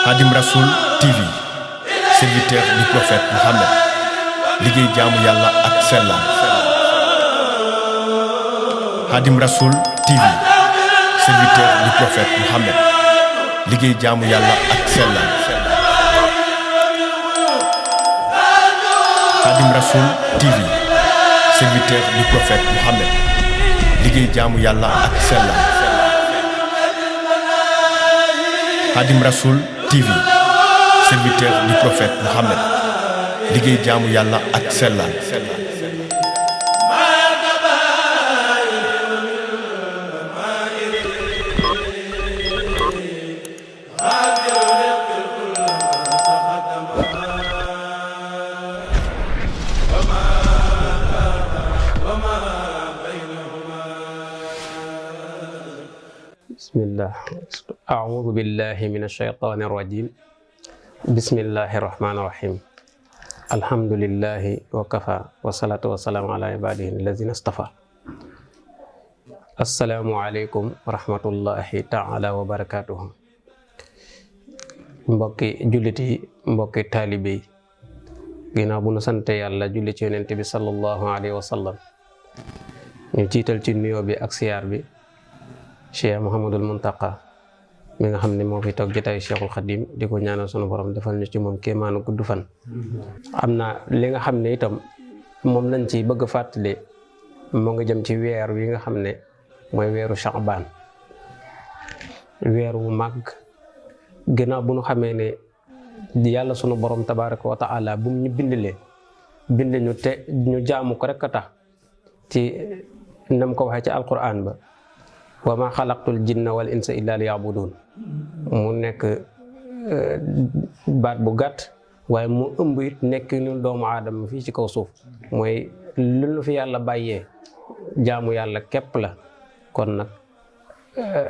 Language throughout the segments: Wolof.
Khadim Rassoul TV, serviteur du prophète Mohammed, liggéey jaamu yàlla ak sellal. Khadim Rassoul TV, serviteur du prophète Mohammed, liggéey jaamu yàlla ak sellal. Khadim Rassoul TV, serviteur du prophète Mohammed, liggéey jaamu yàlla ak sellal. Khadim Rassoul TV, serviteur du prophète Mohammed, liggéey jaamu yàlla ak sellal. bismillah a'udhu billahi minash shaitanir rajim bismillahir rahmanir rahim alhamdulillahi wa kafa wa salatu wa salamu ala ibadihi allazina istafa. Assalamu alaikum wa rahmatullahi ta'ala wa barakatuh. Mbokki juliti, mbokki talibi, ginnaaw bu nu sante yàlla julli ci yonent bi sallallahu alayhi wa sallam, ñu jiital ci nuyoo bi ak siyaar bi Cheikh Mouhamadul Muntaqa mi nga xam ne moo fi toog jotaay Cheikhul Khadim di ko ñaanal sunu borom defal ñu ci moom kéemaanu gudd fan. am na li nga xam ne itam moom lañ ci bëgg a fàttali moo nga jëm ci weer wi nga xam ne mooy weeru Sha'ban, weer wu màgg. Gannaaw bu nu xamee ne yàlla sunu borom tabaraka wa taala bu mu ñu bindalee bind ñu te ñu jaamu ko rek a tax ci nam ko waxee ci alquran ba. wa ma xalaqtul jinna wal insa illa liya'budun, mu nekk baat bu gàtt waaye mu ëmb it nekk ñu doomu aadama fii ci kaw suuf, mooy lu nu fi yàlla bàyyee jaamu yàlla képp la. kon nag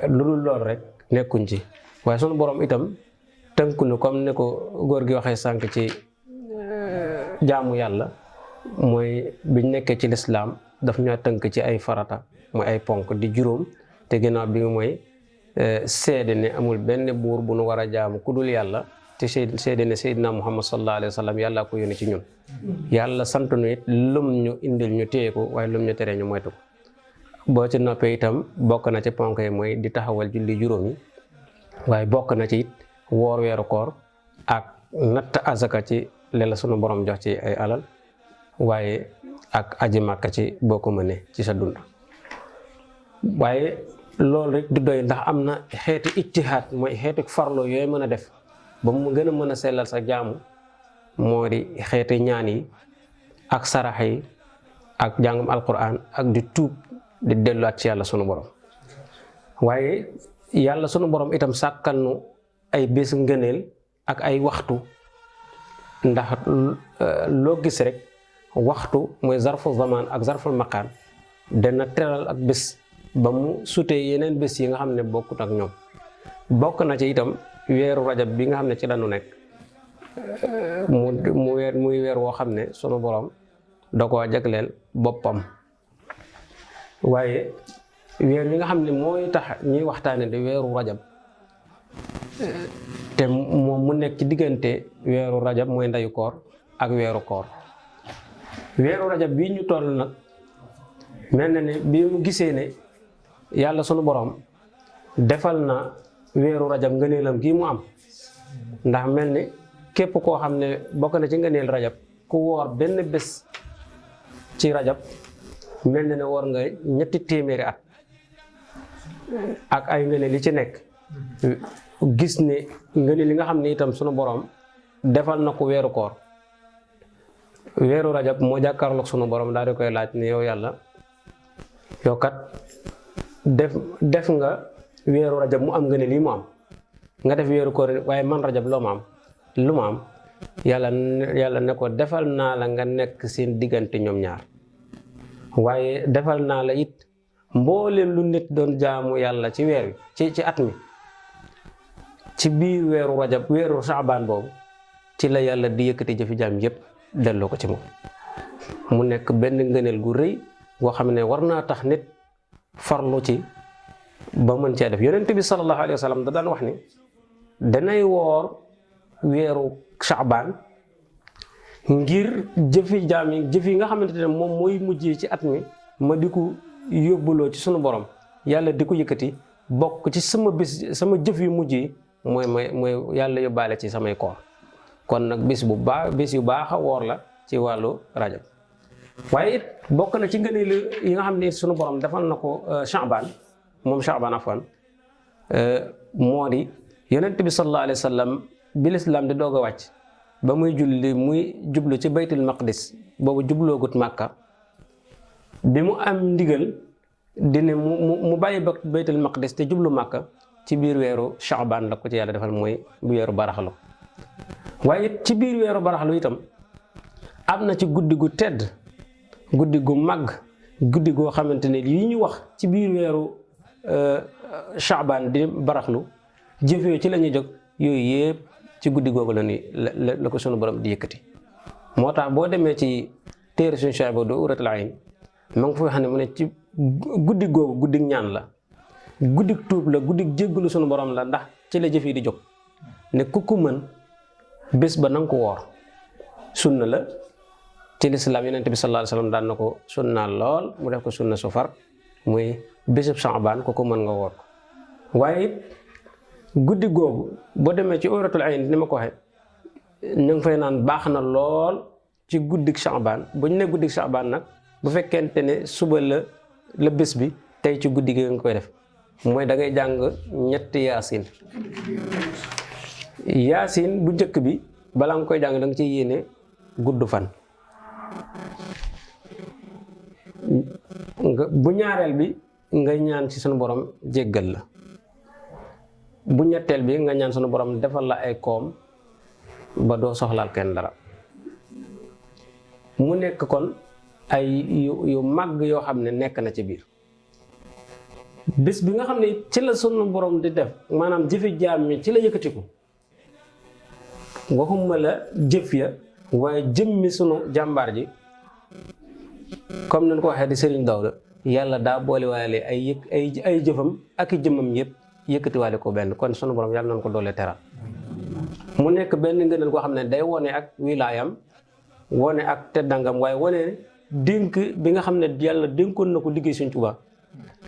lu dul lool rek nekkuñ ci, waaye sunu borom itam tënkuñu comme ne ko góor gi waxee sànq ci jaamu yàlla, mooy biñ nekkee ci lislaam daf ñoo tënk ci ay farata, mooy ay ponk di juróom. te ginnaaw bi mooy seede ne amul benn buur bu nu war a jaamu ku dul yàlla, te seede ne Seydina Muhammad sallallahu alayhi wa sallam yàlla ko yónni ci ñun. yàlla sant nu it lum ñu indil ñu téye ko, waaye lum ñu teree ñu moytu ko. boo ci noppee itam bokk na ci ponk yi mooy di taxawal julli juróomi, waaye bokk na ci it woor weeru koor ak natt azaka ci lela sunu borom jox ci ay alal, waaye ak aji màkka ci boo ko mënee ci sa dund. waaye loolu rek du doy, ndax am na xeeti ijtihaad, mooy xeeti farlo yooyu mën a def ba mu gën a mën a sellal sa jaamu, moo di xeeti ñaan yi ak sarax yi ak jàngum alquran ak di tuub di delluwaat ci yàlla sunu borom. waaye yàlla sunu borom itam sàkkal nu ay bés ngëneel ak ay waxtu, ndax loo gis rek waxtu mooy zarfu zaman ak zarful maqaan dana teral ak bés ba mu sutee yeneen bés yi nga xam ne bokkut ak ñoom. bokk na ci itam weeru rajab bi nga xam ne ci lañu nekk, muy weer woo xam ne sunu borom da koo jagleel boppam. waaye weer wi nga xam ne mooy tax ñuy waxtaane di weeru rajab, te moom mu nekk ci diggante weeru rajab mooy ndeyu koor ak weeru koor. weeru rajab bii ñu toll nag mel na ne bi mu gisee ne yàlla sunu borom defal na weeru rajab ngëneelam gii mu am, ndax mel ni képp koo xam ne bokk na ci ngëneel rajab, ku woor benn bés ci rajab mel na ne woor nga 3 téeméeri at ak ay ngëneel li ci nekk. gis ne ngëneel li nga xam ne itam sunu borom defal na ko weeru koor, weeru rajab moo jàkkaarloog sunu borom daal di koy laaj ne yow yàlla, yow kat def nga weeru rajab mu am nga ne lii mu am, nga def weeru koor waaye man rajab loo ma am lu ma am. yàlla ne ko defal naa la nga nekk seen diggante ñoom ñaar, waaye defal naa la it mbooleem lu nit doon jaamu yàlla ci weer wi ci at mi, ci biir weeru rajab weeru Sha'ban boobu ci la yàlla di yëkkati jëfi jaam yépp delloo ko ci moom. mu nekk benn ngëneel gu rëy goo xam ne war naa tax nit farlu ci ba mën cee def. Yonent bi sallallahu alayhi wa sallam da daan wax ni danay woor weeru Sha'ban ngir jëfi jaam yi jëf yi nga xamante ne moom mooy mujjee ci at mi ma di ko yóbbuloo ci sunu borom yàlla di ko yëkkati bokk ci sama bis sama jëf yu mujj yi mooy yàlla yóbbaale ci samay koor kon nag bis yu baax a woor la ci wàllu rajab waaye it bokk na ci ngëneel yi nga xam ne sunu borom defal na ko Sha'ban afwan moo di yonent bi sallallahu alayhi wa sallam bi lislaam di doog a wàcc ba muy julli muy jublu ci baytul maqdis boobu jubloogut màkka bi mu am ndigal dine mu bàyyi ba baytul maqdis te jublu màkka ci biir weeru Sha'ban la ko ci yàlla defal mooy bu weeru baraxlu waaye it ci biir weeru baraxlu itam am na ci guddi gu tedd guddi gu màgg guddi goo xamante ne yi ñu wax ci biir weeru Sha'ban di baraxlu jëf yooyu ci la ñuy jóg yooyu yëpp ci guddi googu la ko sunu borom di yëkkati moo tax boo demee ci téere suñu Shuayb do Uratul Ayn ma nga fay xam ne mu ne ci guddi googu guddi ñaan la guddi tuub la guddi jéggalu sunu borom la ndax ci la jëf yi di jóg ne ku mën bés ba na nga ko woor sunna la ci lislaam yonent bi sallallahu alayhi wa sallam daan na ko sunnaal lool mu def ko sunna su far muy bésub Sha'ban ku ko mën nga woor ko waaye it guddi googu boo demee ci Uratul Ayn ni ma ko waxee ñu ngi fay naan baax na lool ci guddik Sha'ban bu ñu ne guddik Sha'ban nag bu fekkente ne suba la bés bi tey ci guddi gi nga koy def mooy da ngay jàng ñetti yaasin bu njëkk bi balaa nga koy jàng da nga ciy yéene gudd fan bu ñaareel bi nga ñaan ci sunu borom jéggal la bu ñetteel bi nga ñaan sunu borom defal la ay koom ba doo soxlaal kenn dara mu nekk kon ay yu màgg yoo xam ne nekk na ci biir bés bi nga xam ne ci la sunu borom di def maanaam jëfi jaam mi ci la yëkkatiku waxuma la jëf ya waaye jëmmi sunu jàmbaar ji comme nañ ko waxee di Serigne Daouda yàlla daa boole waale ay jëfam ak i jëmmam yëpp yëkkatiwaale ko benn kon sunu borom yàlla nañ ko doole teral mu nekk benn ngëneel koo xam ne day wone ak wilaayam wone ak teddangam waaye wone dénk bi nga xam ne yàlla dénkoon na ko liggéey Sëñ Tuubaa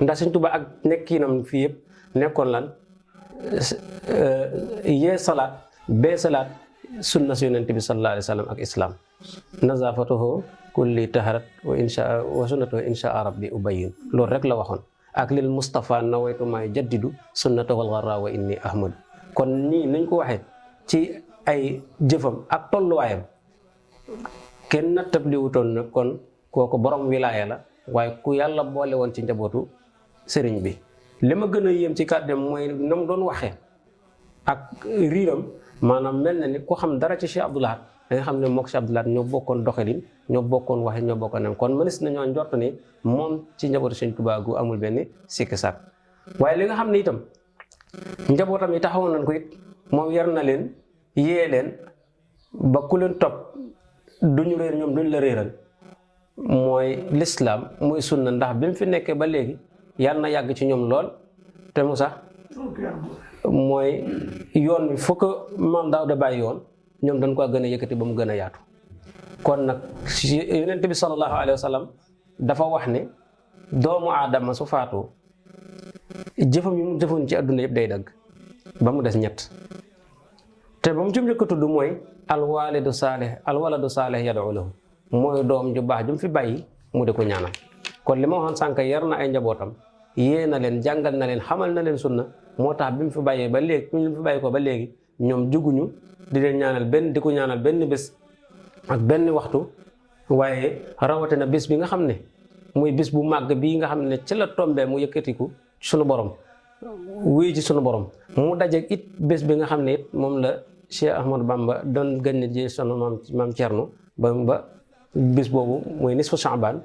ndax Sëñ Tuubaa ak nekkinam fii yëpp nekkoon lan yee salaat bee salaat sunna si yonent bi sallallahu alayhi wa sallam ak islam nazafatuhu kulli taharat wa sunnatuhu insha rabbi ubayyin loolu rek la waxoon ak lil Mustafa nawaytu maay jaddidu sunnatahu al-gharra wa inni ahmadu kon nii nañ ko waxee ci ay jëfam ak tolluwaayam kenn nattabliwutoon na kon kooku borom wilaaya la waaye ku yàlla boole woon ci njabootu sëriñ bi li ma gën a yéem ci kàddeem mooy na mu doon waxee ak riiram maanaam mel na ni ku xam dara ci Cheikh Abdoul Ahad da nga xam ne mook Cheikh Abdoul Ahad ñoo bokkoon doxalin ñoo bokkoon waxe ñoo bokkoon nem kon mënees nañoo njort ni moom ci njabootu Sëñ Tuubaa gu amul benn sikki sàkk waaye li nga xam ne itam njabootam yi taxawoon nañ ko it moom yar na leen yee leen ba ku leen topp duñu réer ñoom duñ la réeral mooy lislaam mooy sunna ndax bi mu fi nekkee ba léegi yàlla na yàgg ci ñoom lool te mu sax mooy yoon bi foo ko maam Daawda bàyyi yoon ñoom dañ ko gën a yëkkati ba mu gën a yaatu kon nag yonent bi sallallahu alayhi wa sallam dafa wax ne doomu aadama su faatoo jëfam yi mu jëfoon ci adduna yëpp day dagg ba mu des ñett te ba mu ci njëkk a tudd mooy alwaladu saalih yad'u lahu mooy doom ju baax ju mu fi bàyyi mu di ko ñaanal kon li ma waxoon sànq yar na ay njabootam yée na leen jàngal na leen xamal na leen sunna moo tax bi mu fi bàyyee ba léegi bi mu fi bàyyi ko ba léegi ñoom juguñu di leen ñaanal di ko ñaanal benn bés ak benn waxtu waaye rawatina bés bi nga xam ne muy bés bu màgg bii nga xam ne ci la tombee mu yëkkatiku sunu borom wuy ci sunu borom mu dajeeg it bés bi nga xam ne it moom la Cheikh Ahmadou Bamba doon gën ji sunu maam Thierno ba bés boobu mooy nisfu Sha'ban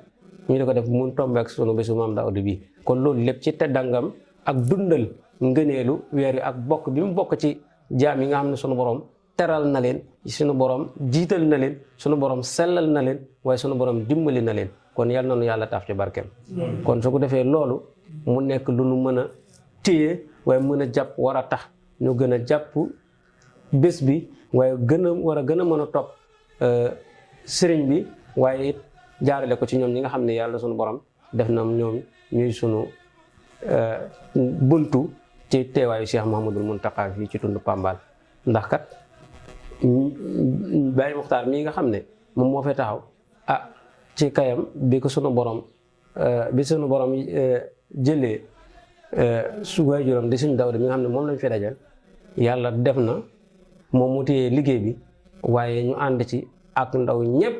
ñu di ko def mu tombeek sunu bésu maam Daawda bii kon loolu lépp ci teddangam ak dundal ngëneelu weer wi ak bokk bi mu bokk ci jaam yi nga xam ne sunu borom teral na leen sunu borom jiital na leen sunu borom sellal na leen waaye sunu borom dimbali na leen kon yal na nu yàlla taaf ci barkeem kon su ko defee loolu mu nekk lu nu mën a téye waaye mën a jàpp war a tax ñu gën a jàpp bés bi waaye war a gën a mën a topp sëriñ bi waaye it jaarale ko ci ñoom ñi nga xam ne yàlla sunu borom def na ñoom ñuy sunu buntu ci teewaayu Cheikh Mouhamadul Mountakha fii ci tund Pambal ndax kat Baye Muxtaar mii nga xam ne moom moo fay taxaw ci kayam bi ko sunu borom jëlee su waajuram di suñ Dawda mi nga xam ne moom lañ fi dajal yàlla def na moom mu téye liggéey bi waaye ñu ànd ci ak ndaw ñëpp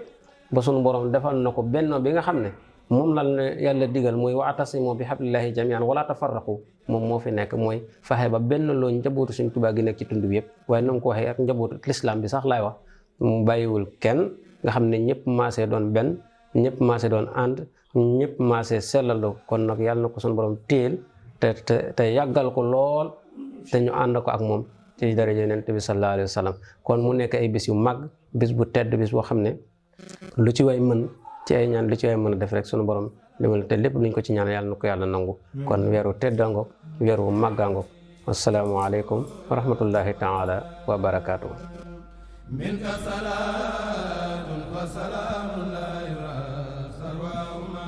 ba sunu borom defal na ko benn bi nga xam ne moom la yàlla digal mooy wa'tasimu bi hablillahi jami'an wala tafarraqu moom moo fi nekk mooy fexe ba benn loo njabootu suñ Tuubaa gi nekk ci tund bi yëpp waaye na nga ko waxee ak njabootu lislaam bi sax laay wax mu bàyyiwul kenn nga xam ne ñëpp maasee doon benn ñëpp maasee doon ànd ñëpp maasee sellaloo kon nag yàlla na ko sunu borom téel te yàggal ko lool te ñu ànd ko ak moom ci daraja Yonent bi sallallahu alayhi wa sallam kon mu nekk ay bis yu mag bis bu tedd bis boo xam ne lu ci way mën ci ay ñaan lu ci way mën a def rek sunu borom demal te lépp luñ ko ci ñaan yàlla na ko yàlla nangu kon weeru teddango weeru màggango assalaamu aleykum wa rahmatullahi taala wa barakaatu minka salaatun wa salaamun laa yuraa sarwaahuma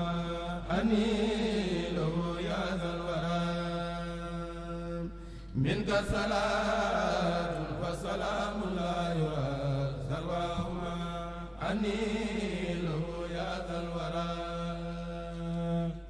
aniilahu yaa zal waraa minka salaatun wa salaamun laa yuraa sarwaahuma aniilahu yaa zal waraa